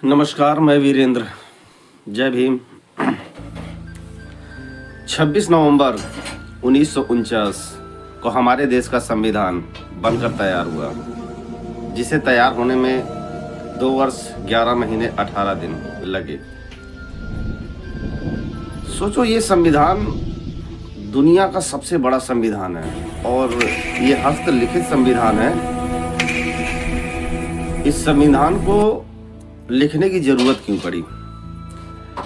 नमस्कार, मैं वीरेंद्र। जय भीम। 26 नवंबर 1949 को हमारे देश का संविधान बनकर तैयार हुआ, जिसे तैयार होने में 2 वर्ष 11 महीने 18 दिन लगे। सोचो, ये संविधान दुनिया का सबसे बड़ा संविधान है और ये हस्तलिखित संविधान है। इस संविधान को लिखने की ज़रूरत क्यों पड़ी?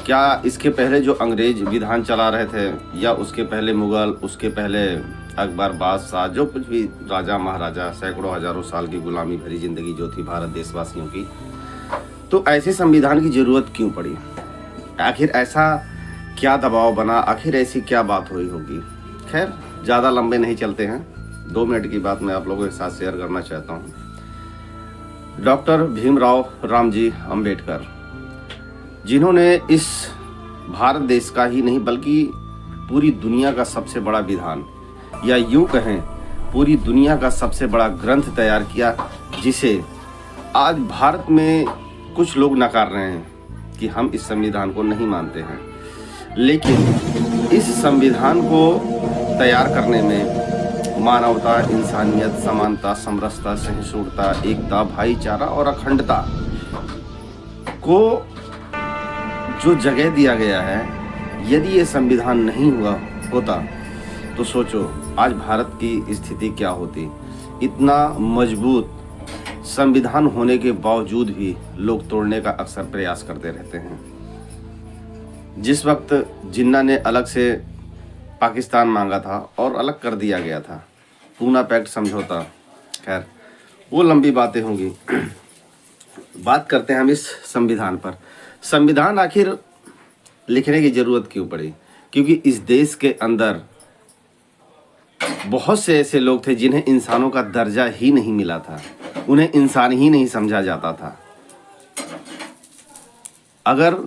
क्या इसके पहले जो अंग्रेज विधान चला रहे थे, या उसके पहले मुग़ल, उसके पहले अकबर, बादशाह, जो कुछ भी राजा महाराजा, सैकड़ों हज़ारों साल की गुलामी भरी ज़िंदगी जो थी भारत देशवासियों की, तो ऐसे संविधान की ज़रूरत क्यों पड़ी? आखिर ऐसा क्या दबाव बना? आखिर ऐसी क्या बात हुई होगी? खैर, ज़्यादा लंबे नहीं चलते हैं। 2 मिनट की बात मैं आप लोगों के साथ शेयर करना चाहता हूँ। डॉक्टर भीमराव रामजी अंबेडकर, जिन्होंने इस भारत देश का ही नहीं बल्कि पूरी दुनिया का सबसे बड़ा विधान, या यूँ कहें पूरी दुनिया का सबसे बड़ा ग्रंथ तैयार किया, जिसे आज भारत में कुछ लोग नकार रहे हैं कि हम इस संविधान को नहीं मानते हैं। लेकिन इस संविधान को तैयार करने में मानवता, इंसानियत, समानता, समरसता, सहिष्णुता, एकता, भाईचारा और अखंडता को जो जगह दिया गया है, यदि ये संविधान नहीं हुआ होता तो सोचो आज भारत की स्थिति क्या होती। इतना मजबूत संविधान होने के बावजूद भी लोग तोड़ने का अक्सर प्रयास करते रहते हैं। जिस वक्त जिन्ना ने अलग से पाकिस्तान मांगा था और अलग कर दिया गया था, पूना पैक्ट समझौता, खैर वो लंबी बातें होंगी। बात करते हैं हम इस संविधान पर। संविधान आखिर लिखने की ज़रूरत क्यों पड़ी? क्योंकि इस देश के अंदर बहुत से ऐसे लोग थे जिन्हें इंसानों का दर्जा ही नहीं मिला था, उन्हें इंसान ही नहीं समझा जाता था। अगर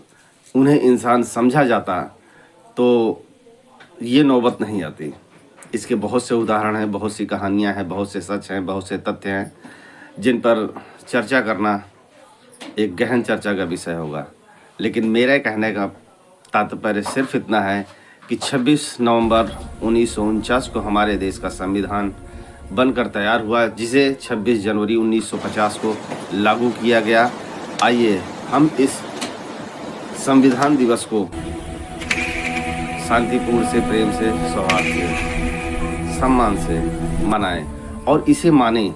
उन्हें इंसान समझा जाता तो ये नौबत नहीं आती। इसके बहुत से उदाहरण हैं, बहुत सी कहानियां हैं, बहुत से सच हैं, बहुत से तथ्य हैं, जिन पर चर्चा करना एक गहन चर्चा का विषय होगा। लेकिन मेरे कहने का तात्पर्य सिर्फ इतना है कि 26 नवंबर 1949 को हमारे देश का संविधान बनकर तैयार हुआ, जिसे 26 जनवरी 1950 को लागू किया गया। आइए हम इस संविधान दिवस को शांतिपूर्ण से, प्रेम से, सौहार्द से, सम्मान से मनाएं और इसे मानें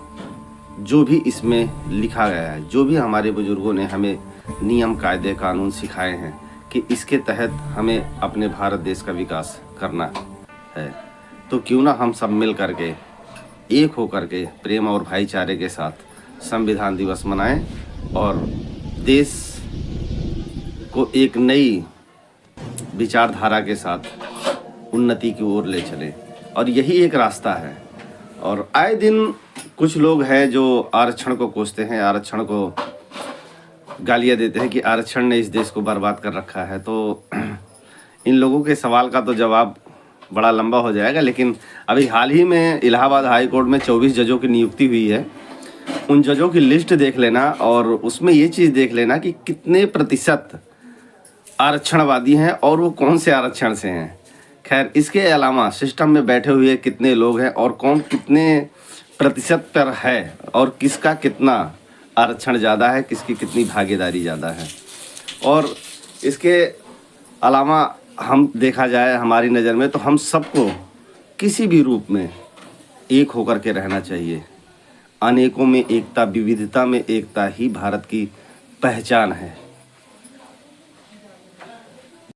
जो भी इसमें लिखा गया है, जो भी हमारे बुजुर्गों ने हमें नियम, कायदे, कानून सिखाए हैं कि इसके तहत हमें अपने भारत देश का विकास करना है। तो क्यों ना हम सब मिल करके, एक हो करके, प्रेम और भाईचारे के साथ संविधान दिवस मनाएं और देश को एक नई विचारधारा के साथ उन्नति की ओर ले चले। और यही एक रास्ता है। और आए दिन कुछ लोग हैं जो आरक्षण को कोसते हैं, आरक्षण को गालियाँ देते हैं कि आरक्षण ने इस देश को बर्बाद कर रखा है। तो इन लोगों के सवाल का तो जवाब बड़ा लंबा हो जाएगा। लेकिन अभी हाल ही में इलाहाबाद हाई कोर्ट में 24 जजों की नियुक्ति हुई है। उन जजों की लिस्ट देख लेना और उसमें ये चीज़ देख लेना कि कितने प्रतिशत आरक्षणवादी हैं और वो कौन से आरक्षण से हैं। खैर, इसके अलावा सिस्टम में बैठे हुए कितने लोग हैं और कौन कितने प्रतिशत पर है और किसका कितना आरक्षण ज़्यादा है, किसकी कितनी भागीदारी ज़्यादा है। और इसके अलावा हम देखा जाए हमारी नज़र में तो हम सबको किसी भी रूप में एक होकर के रहना चाहिए। अनेकों में एकता, विविधता में एकता ही भारत की पहचान है।